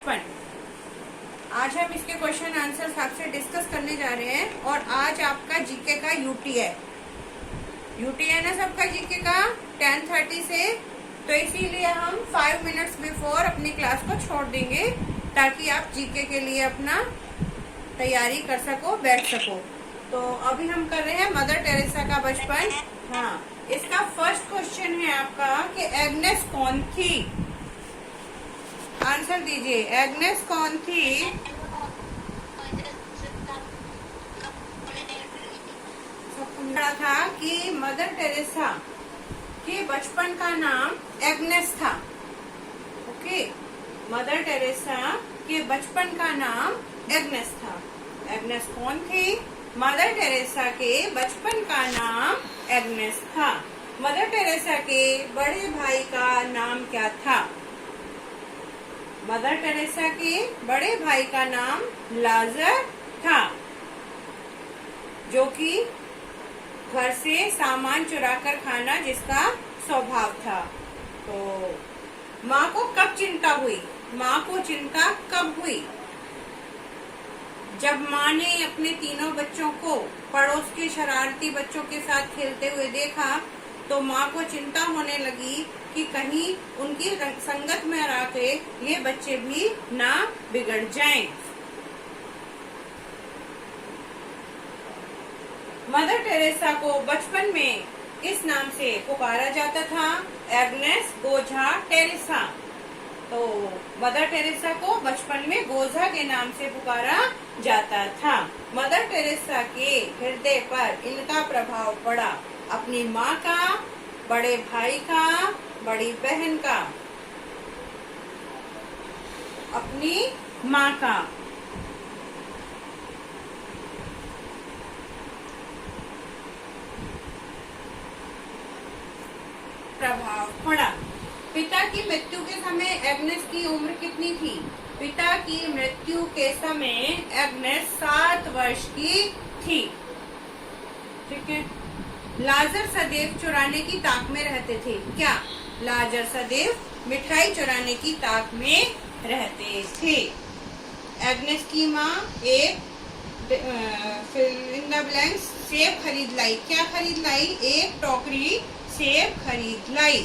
आज हम इसके क्वेश्चन आंसर आपसे डिस्कस करने जा रहे हैं। और आज आपका जीके का यूटी है ना सबका जीके का 10:30 से। तो इसीलिए हम 5 मिनट्स बिफोर अपनी क्लास को छोड़ देंगे ताकि आप जीके के लिए अपना तैयारी कर सको, बैठ सको। तो अभी हम कर रहे हैं मदर टेरेसा का बचपन। हाँ, इसका फर्स्ट क्वेश्चन है आपका कि एग्नेस कौन थी। आंसर दीजिए, एग्नेस कौन थी। था कि मदर टेरेसा के बचपन का नाम एग्नेस था। ओके, मदर टेरेसा के बचपन का नाम एग्नेस था। एग्नेस कौन थी। मदर टेरेसा के बचपन का नाम एग्नेस था। मदर टेरेसा के बड़े भाई का नाम क्या था। मदर टेरेसा के बड़े भाई का नाम लाजर था, जो कि घर से सामान चुराकर खाना जिसका स्वभाव था। तो माँ को कब चिंता हुई। माँ को चिंता कब हुई। जब माँ ने अपने तीनों बच्चों को पड़ोस के शरारती बच्चों के साथ खेलते हुए देखा तो माँ को चिंता होने लगी कि कहीं उनकी संगत में आके ये बच्चे भी ना बिगड़ जाएं। मदर टेरेसा को बचपन में इस नाम से पुकारा जाता था, एग्नेस गोझा टेरेसा। तो मदर टेरेसा को बचपन में गोझा के नाम से पुकारा जाता था। मदर टेरेसा के हृदय पर इनका प्रभाव पड़ा अपनी माँ का, बड़े भाई का, बड़ी बहन का, अपनी माँ का। प्रभाव पड़ा। पिता की मृत्यु के समय एग्नेस की उम्र कितनी थी। पिता की मृत्यु के समय एग्नेस 7 वर्ष की थी। ठीक है। लाजर सदैव चुराने की ताक में रहते थे। क्या लाजर सदैव मिठाई चुराने की ताक में रहते थे। एग्नेस की माँ एक फिल इन द ब्लैंक्स सेब खरीद लाई। क्या खरीद लाई। एक टोकरी सेब खरीद लाई।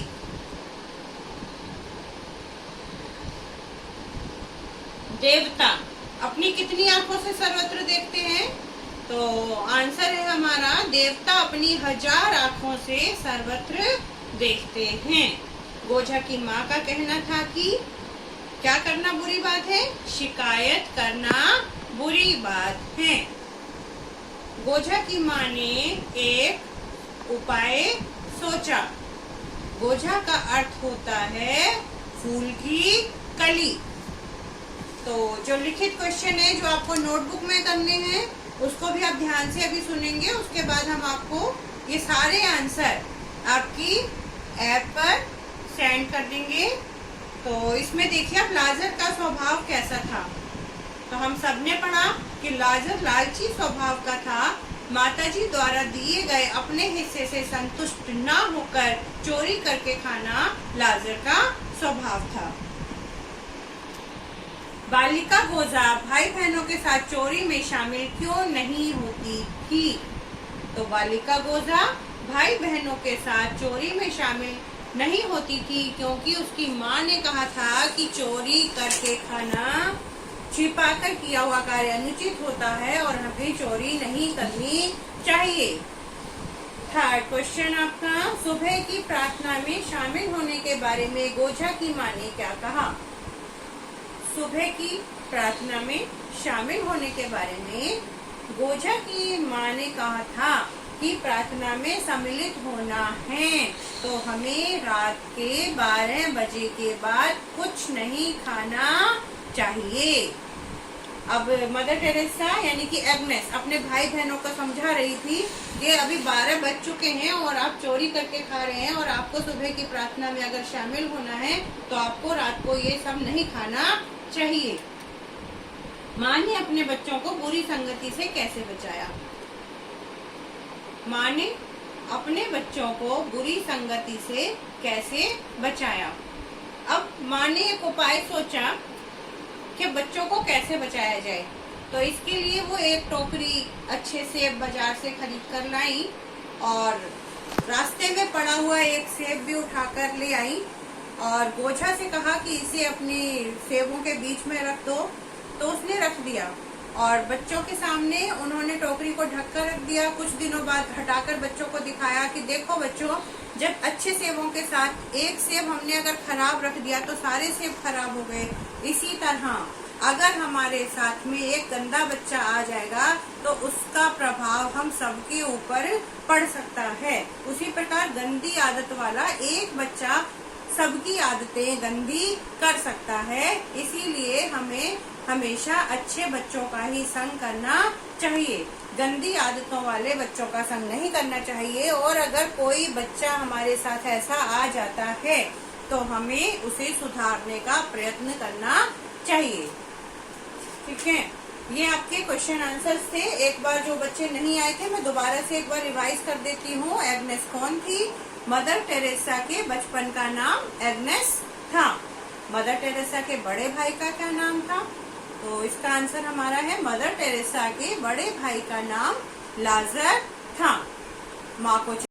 देवता अपनी कितनी आंखों से सर्वत्र देखते हैं। तो आंसर है हमारा, देवता अपनी 1000 आंखों से सर्वत्र देखते हैं। गोझा की माँ का कहना था कि क्या करना बुरी बात है। शिकायत करना बुरी बात है। गोझा की माँ ने एक उपाय सोचा। गोझा का अर्थ होता है फूल की कली। तो जो लिखित क्वेश्चन है जो आपको नोटबुक में करने हैं उसको भी आप ध्यान से अभी सुनेंगे। उसके बाद हम आपको ये सारे आंसर आपकी ऐप पर सेंड कर देंगे। तो इसमें देखिए आप लाजर का स्वभाव कैसा था। तो हम सबने पढ़ा कि लाजर लालची स्वभाव का था। माताजी द्वारा दिए गए अपने हिस्से से संतुष्ट ना होकर चोरी करके खाना लाजर का स्वभाव था। बालिका गोझा भाई बहनों के साथ चोरी में शामिल क्यों नहीं होती थी। तो बालिका गोझा भाई बहनों के साथ चोरी में शामिल नहीं होती थी क्योंकि उसकी माँ ने कहा था कि चोरी करके खाना छिपाकर किया हुआ कार्य अनुचित होता है और हमें चोरी नहीं करनी चाहिए। थर्ड क्वेश्चन आपका, सुबह की प्रार्थना में शामिल होने के बारे में गोझा की माँ ने क्या कहा। सुबह की प्रार्थना में शामिल होने के बारे में गोझा की माँ ने कहा था कि प्रार्थना में सम्मिलित होना है तो हमें रात के 12 बजे के बाद कुछ नहीं खाना चाहिए। अब मदर टेरेसा यानी कि एग्नेस अपने भाई बहनों को समझा रही थी कि अभी 12 बज चुके हैं और आप चोरी करके खा रहे हैं और आपको सुबह की प्रार्थना में अगर शामिल होना है तो आपको रात को ये सब नहीं खाना चाहिए। माँ ने अपने बच्चों को बुरी संगति से कैसे बचाया। माँ ने अपने बच्चों को बुरी संगति से कैसे बचाया। अब माँ ने एक उपाय सोचा कि बच्चों को कैसे बचाया जाए। तो इसके लिए वो एक टोकरी अच्छे सेब बाजार से खरीद कर लाई और रास्ते में पड़ा हुआ एक सेब भी उठाकर ले आई और गोझा से कहा कि इसे अपनी सेबों के बीच में रख दो। तो उसने रख दिया और बच्चों के सामने उन्होंने टोकरी को ढक कर रख दिया। कुछ दिनों बाद हटाकर बच्चों को दिखाया कि देखो बच्चों, जब अच्छे सेबों के साथ एक सेब हमने अगर खराब रख दिया तो सारे सेब खराब हो गए। इसी तरह अगर हमारे साथ में एक गंदा बच्चा आ जाएगा तो उसका प्रभाव हम सबके ऊपर पड़ सकता है। उसी प्रकार गंदी आदत वाला एक बच्चा सबकी आदतें गंदी कर सकता है। इसीलिए हमें हमेशा अच्छे बच्चों का ही संग करना चाहिए, गंदी आदतों वाले बच्चों का संग नहीं करना चाहिए। और अगर कोई बच्चा हमारे साथ ऐसा आ जाता है तो हमें उसे सुधारने का प्रयत्न करना चाहिए। ठीक है, ये आपके क्वेश्चन आंसर्स थे। एक बार जो बच्चे नहीं आए थे मैं दोबारा से एक बार रिवाइज कर देती हूँ। एग्नेस कौन थी? मदर टेरेसा के बचपन का नाम एग्नेस था। मदर टेरेसा के बड़े भाई का क्या नाम था? तो इसका आंसर हमारा है मदर टेरेसा के बड़े भाई का नाम लाजर था। माँ को